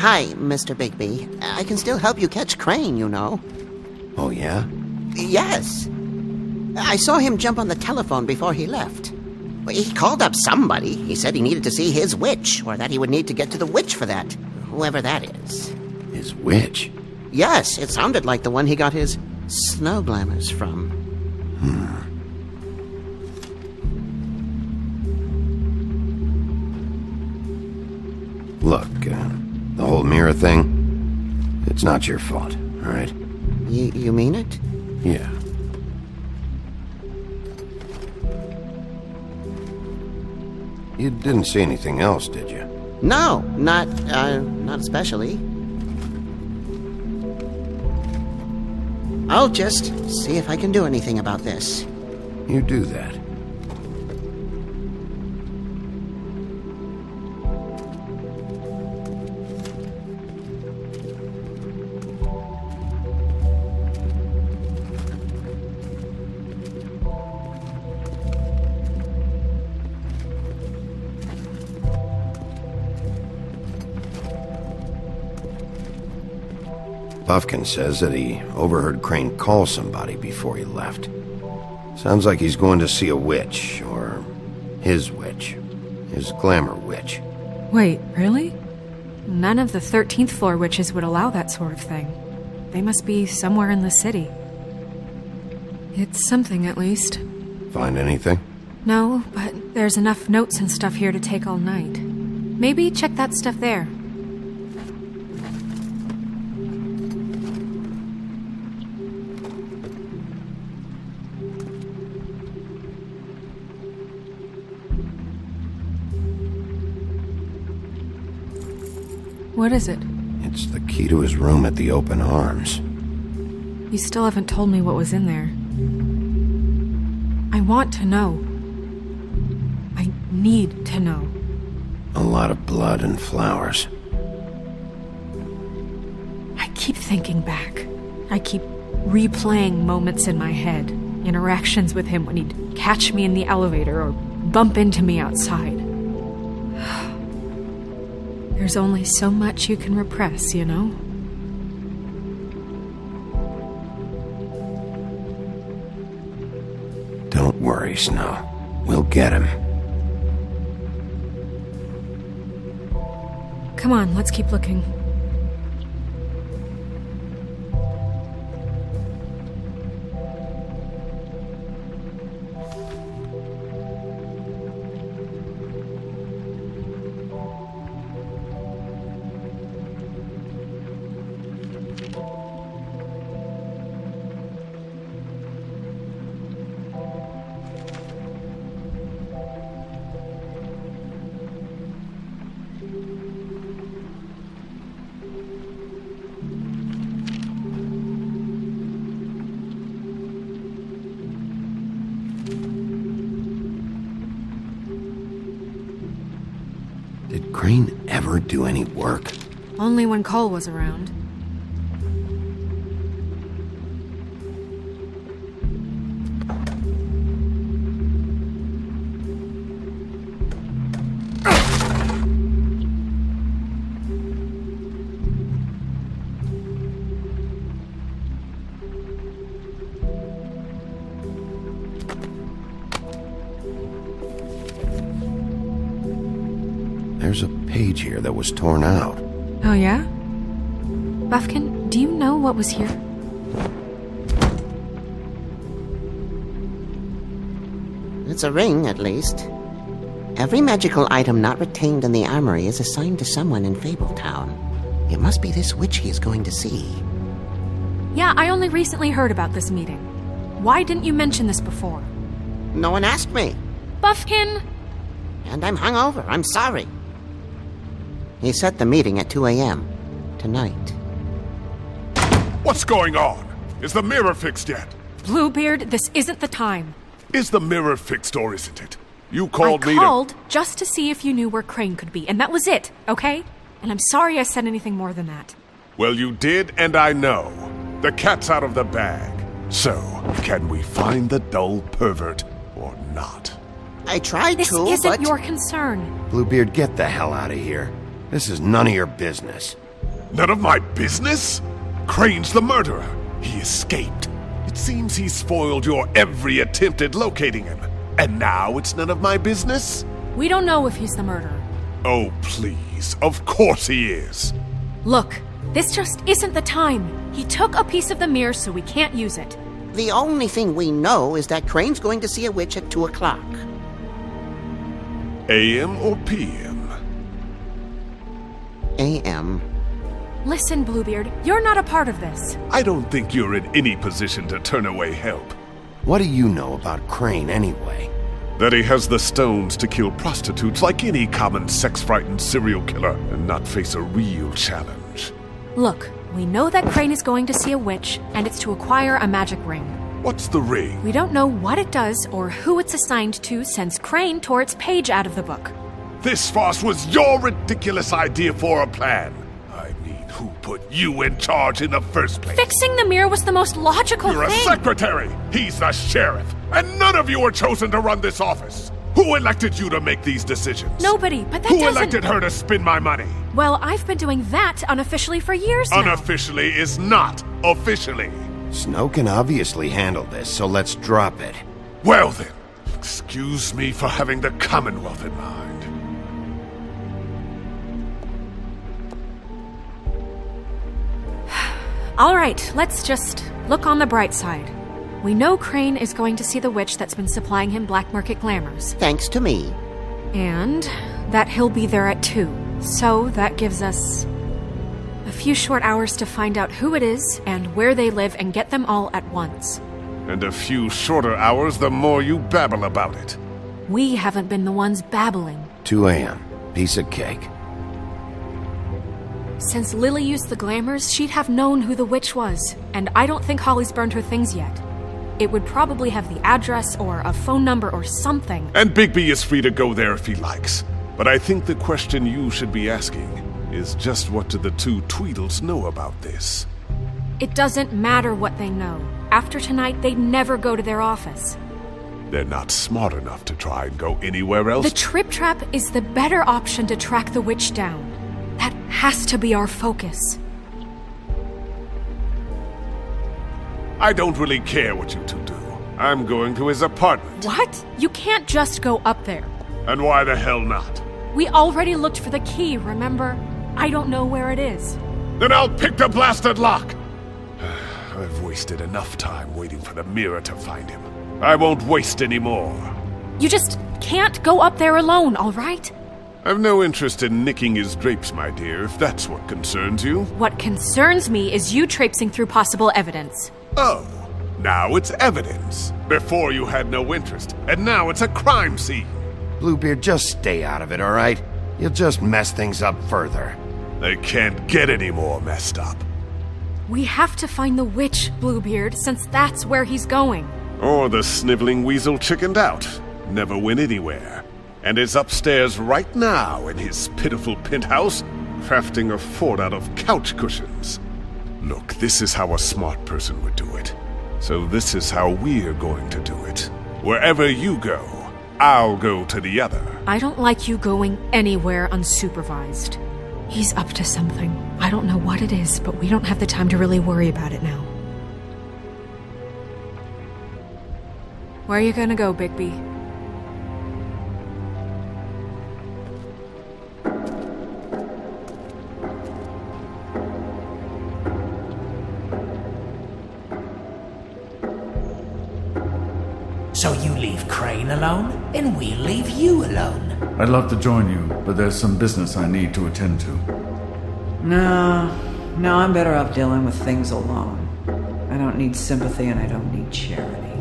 Hi, Mr. Bigby. I can still help you catch Crane, you know. Oh, yeah? Yes. I saw him jump on the telephone before he left. He called up somebody. He said he needed to see his witch, or that he would need to get to the witch for that, whoever that is. His witch? Yes, it sounded like the one he got his snow glamours from. Look, the whole mirror thing, it's not your fault, all right? You mean it? Yeah. You didn't see anything else, did you? No, not especially. I'll just see if I can do anything about this. You do that. Buffkin says that he overheard Crane call somebody before he left. Sounds like he's going to see a witch, or his witch. His glamour witch. Wait, really? None of the 13th floor witches would allow that sort of thing. They must be somewhere in the city. It's something, at least. Find anything? No, but there's enough notes and stuff here to take all night. Maybe check that stuff there. What is it? It's the key to his room at the Open Arms. You still haven't told me what was in there. I want to know. I need to know. A lot of blood and flowers. I keep thinking back. I keep replaying moments in my head. Interactions with him when he'd catch me in the elevator or bump into me outside. There's only so much you can repress, you know? Don't worry, Snow. We'll get him. Come on, let's keep looking. Did Crane ever do any work? Only when Cole was around. There's a page here that was torn out. Oh, yeah? Buffkin, do you know what was here? It's a ring, at least. Every magical item not retained in the armory is assigned to someone in Fabletown. It must be this witch he is going to see. Yeah, I only recently heard about this meeting. Why didn't you mention this before? No one asked me. Buffkin! And I'm hungover. I'm sorry. He set the meeting at 2 a.m. tonight. What's going on? Is the mirror fixed yet? Bluebeard, this isn't the time. Is the mirror fixed or isn't it? You called me I called just to see if you knew where Crane could be, and that was it, okay? And I'm sorry I said anything more than that. Well, you did, and I know. The cat's out of the bag. So, can we find the dull pervert or not? I tried This to, isn't but... your concern. Bluebeard, get the hell out of here. This is none of your business. None of my business? Crane's the murderer. He escaped. It seems he spoiled your every attempt at locating him. And now it's none of my business? We don't know if he's the murderer. Oh, please. Of course he is. Look, this just isn't the time. He took a piece of the mirror, so we can't use it. The only thing we know is that Crane's going to see a witch at 2 o'clock. AM or PM? A.M. Listen, Bluebeard, you're not a part of this. I don't think you're in any position to turn away help. What do you know about Crane anyway? That he has the stones to kill prostitutes like any common sex-frightened serial killer and not face a real challenge. Look, we know that Crane is going to see a witch, and it's to acquire a magic ring. What's the ring? We don't know what it does or who it's assigned to since Crane tore its page out of the book. This farce was your ridiculous idea for a plan. I mean, who put you in charge in the first place? Fixing the mirror was the most logical You're thing. a secretary. He's the sheriff. And none of you were chosen to run this office. Who elected you to make these decisions? Nobody, but that Who doesn't... elected her to spend my money? Well, I've been doing that unofficially for years now. Unofficially is not officially. Snow can obviously handle this, so let's drop it. Well then, excuse me for having the Commonwealth in mind. All right, let's just look on the bright side. We know Crane is going to see the witch that's been supplying him black market glamours. Thanks to me. And that he'll be there at 2. So that gives us a few short hours to find out who it is and where they live and get them all at once. And a few shorter hours the more you babble about it. We haven't been the ones babbling. 2 a.m. Piece of cake. Since Lily used the glamours, she'd have known who the witch was, and I don't think Holly's burned her things yet. It would probably have the address or a phone number or something. And Bigby is free to go there if he likes. But I think the question you should be asking is just what do the 2 Tweedles know about this? It doesn't matter what they know. After tonight, they'd never go to their office. They're not smart enough to try and go anywhere else. The Trip Trap is the better option to track the witch down. That has to be our focus. I don't really care what you 2 do. I'm going to his apartment. What? You can't just go up there. And why the hell not? We already looked for the key, remember? I don't know where it is. Then I'll pick the blasted lock! I've wasted enough time waiting for the mirror to find him. I won't waste any more. You just can't go up there alone, all right? I've no interest in nicking his drapes, my dear, if that's what concerns you. What concerns me is you traipsing through possible evidence. Oh, now it's evidence. Before you had no interest, and now it's a crime scene. Bluebeard, just stay out of it, all right? You'll just mess things up further. They can't get any more messed up. We have to find the witch, Bluebeard, since that's where he's going. Or the sniveling weasel chickened out, never went anywhere, and is upstairs right now in his pitiful penthouse, crafting a fort out of couch cushions. Look, this is how a smart person would do it. So this is how we're going to do it. Wherever you go, I'll go to the other. I don't like you going anywhere unsupervised. He's up to something. I don't know what it is, but we don't have the time to really worry about it now. Where are you gonna go, Bigby? So you leave Crane alone, and we'll leave you alone. I'd love to join you, but there's some business I need to attend to. No, I'm better off dealing with things alone. I don't need sympathy and I don't need charity.